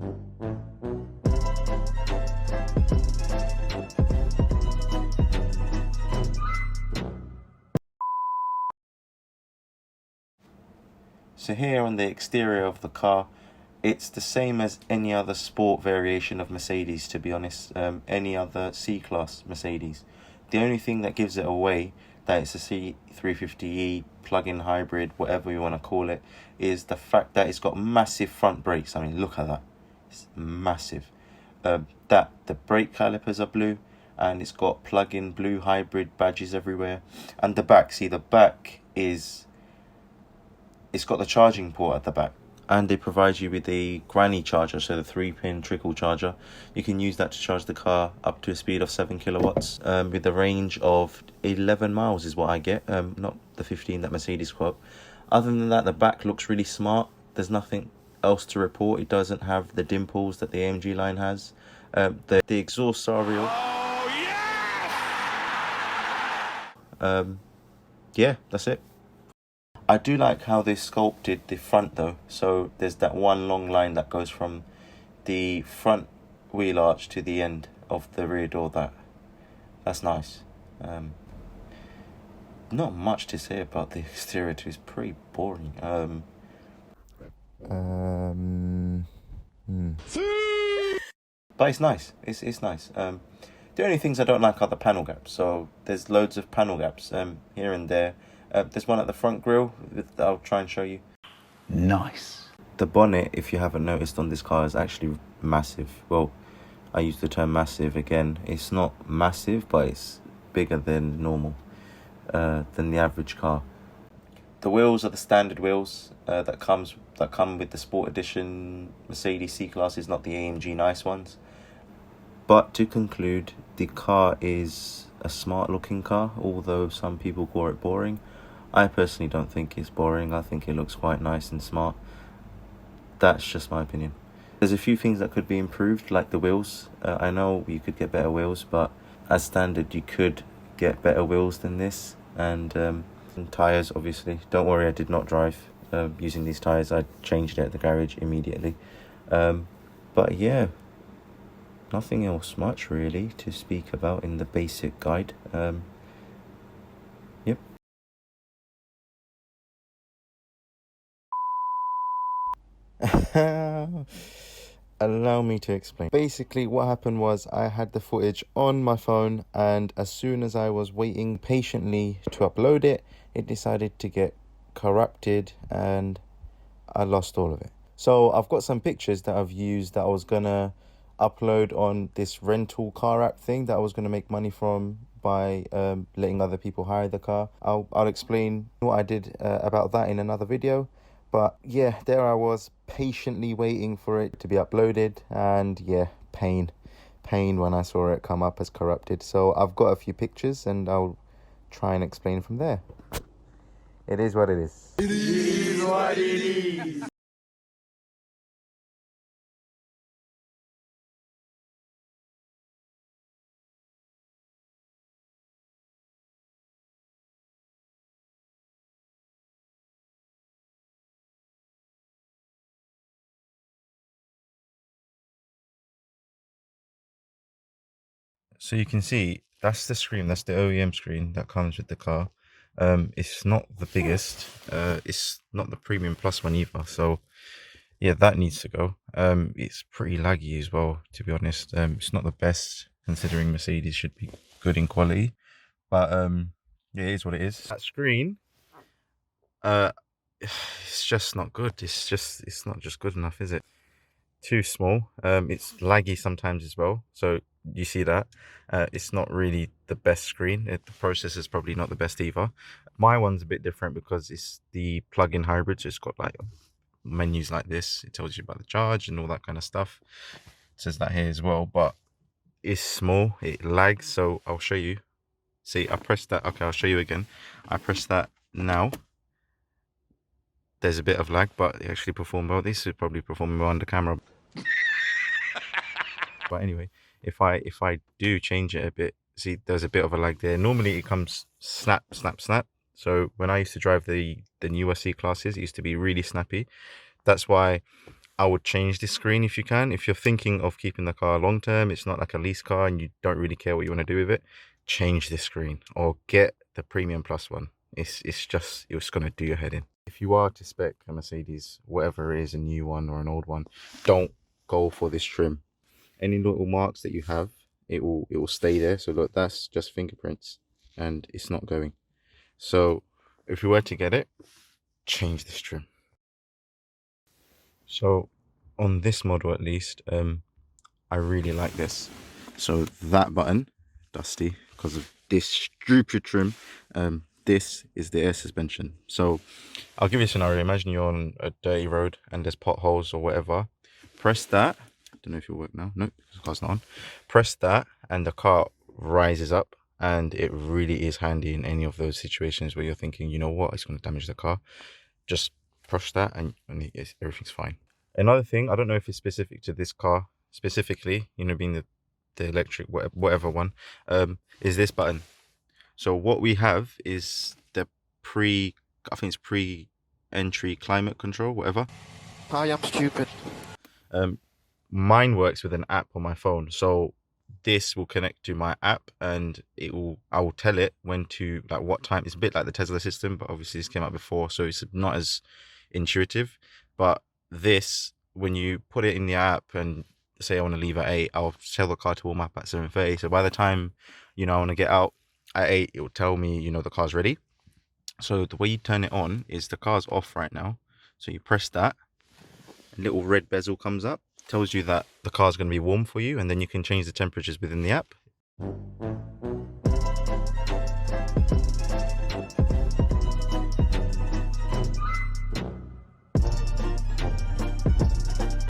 So here on the exterior of the car, it's the same as any other sport variation of Mercedes, to be honest. Any other C-Class Mercedes. The only thing that gives it away that it's a C350e plug-in hybrid, whatever you want to call it, is the fact that it's got massive front brakes. I mean, look at that. It's massive. That the brake calipers are blue, and it's got plug-in blue hybrid badges everywhere. And the back, see, the back is... it's got the charging port at the back, and they provide you with a granny charger, so the 3-pin trickle charger. You can use that to charge the car up to a speed of 7 kilowatts with a range of 11 miles is what I get, not the 15 that Mercedes quote. Other than that, the back looks really smart. There's nothing else to report. It doesn't have the dimples that the AMG line has. The exhausts are real. Oh, yes! Yeah, that's it. I do like how they sculpted the front though. So there's that one long line that goes from the front wheel arch to the end of the rear door. That's nice. Not much to say about the exterior too. It's pretty boring. But it's nice. It's nice. The only things I don't like are the panel gaps. So there's loads of panel gaps here and there. There's one at the front grille that I'll try and show you. Nice. The bonnet, if you haven't noticed on this car, is actually massive. Well, I use the term massive again. It's not massive, but it's bigger than normal, than the average car. The wheels are the standard wheels that come with the Sport Edition Mercedes C-Classes, not the AMG nice ones. But to conclude, the car is a smart looking car, although some people call it boring. I personally don't think it's boring. I think it looks quite nice and smart. That's just my opinion. There's a few things that could be improved, like the wheels. I know you could get better wheels, but as standard you could get better wheels than this. And tyres, obviously. Don't worry, I did not drive using these tyres. I changed it at the garage immediately. But yeah, nothing else much really to speak about in the basic guide. Yep. Allow me to explain. Basically what happened was I had the footage on my phone, and as soon as I was waiting patiently to upload it, it decided to get corrupted and I lost all of it. So I've got some pictures that I've used that I was gonna upload on this rental car app thing that I was gonna make money from by letting other people hire the car. I'll explain what I did about that in another video. But yeah, there I was patiently waiting for it to be uploaded, and yeah, pain when I saw it come up as corrupted. So I've got a few pictures and I'll try and explain from there. It is what it is. It is what it is. So you can see that's the screen, that's the OEM screen that comes with the car. It's not the biggest, it's not the Premium Plus one either, so yeah, that needs to go. It's pretty laggy as well, to be honest. It's not the best considering Mercedes should be good in quality, but yeah, it is what it is. That screen, it's just not good. It's not just good enough, is it? Too small. It's laggy sometimes as well, so you see that. It's not really the best screen. The processor's probably not the best either. My one's a bit different because it's the plug-in hybrid, so it's got like menus like this. It tells you about the charge and all that kind of stuff. It says that here as well, but it's small, it lags. So I'll show you. See, I pressed that. Okay, I'll show you again. I pressed that now. There's a bit of lag, but it actually performed well. This would probably perform well on the camera. But anyway, if I do change it a bit, see, there's a bit of a lag there. Normally it comes snap, snap, snap. So when I used to drive the newer C classes, it used to be really snappy. That's why I would change this screen if you can. If you're thinking of keeping the car long term, it's not like a lease car and you don't really care what you want to do with it, change this screen or get the Premium Plus one. It's gonna do your head in. If you are to spec a Mercedes, whatever it is, a new one or an old one, don't go for this trim. Any little marks that you have, it will stay there. So look, that's just fingerprints and it's not going. So if you were to get it, change this trim. So on this model at least, I really like this. So that button, dusty because of this stupid trim. This is the air suspension. So I'll give you a scenario. Imagine you're on a dirty road and there's potholes or whatever. Press that. I don't know if it'll work now. No, the car's not on. Press that and the car rises up, and it really is handy in any of those situations where you're thinking, you know what, it's going to damage the car. Just push that and everything's fine. Another thing, I don't know if it's specific to this car specifically, you know, being the electric whatever one, is this button. So what we have is the I think it's pre-entry climate control, whatever. I am stupid. Mine works with an app on my phone, so this will connect to my app and I will tell it when to, like, what time. It's a bit like the Tesla system, but obviously this came out before, so it's not as intuitive. But this, when you put it in the app and say I want to leave at 8, I'll tell the car to warm up at 7:30. So by the time, you know, I want to get out at 8, it will tell me, you know, the car's ready. So the way you turn it on is the car's off right now. So you press that, a little red bezel comes up, tells you that the car's going to be warm for you, and then you can change the temperatures within the app.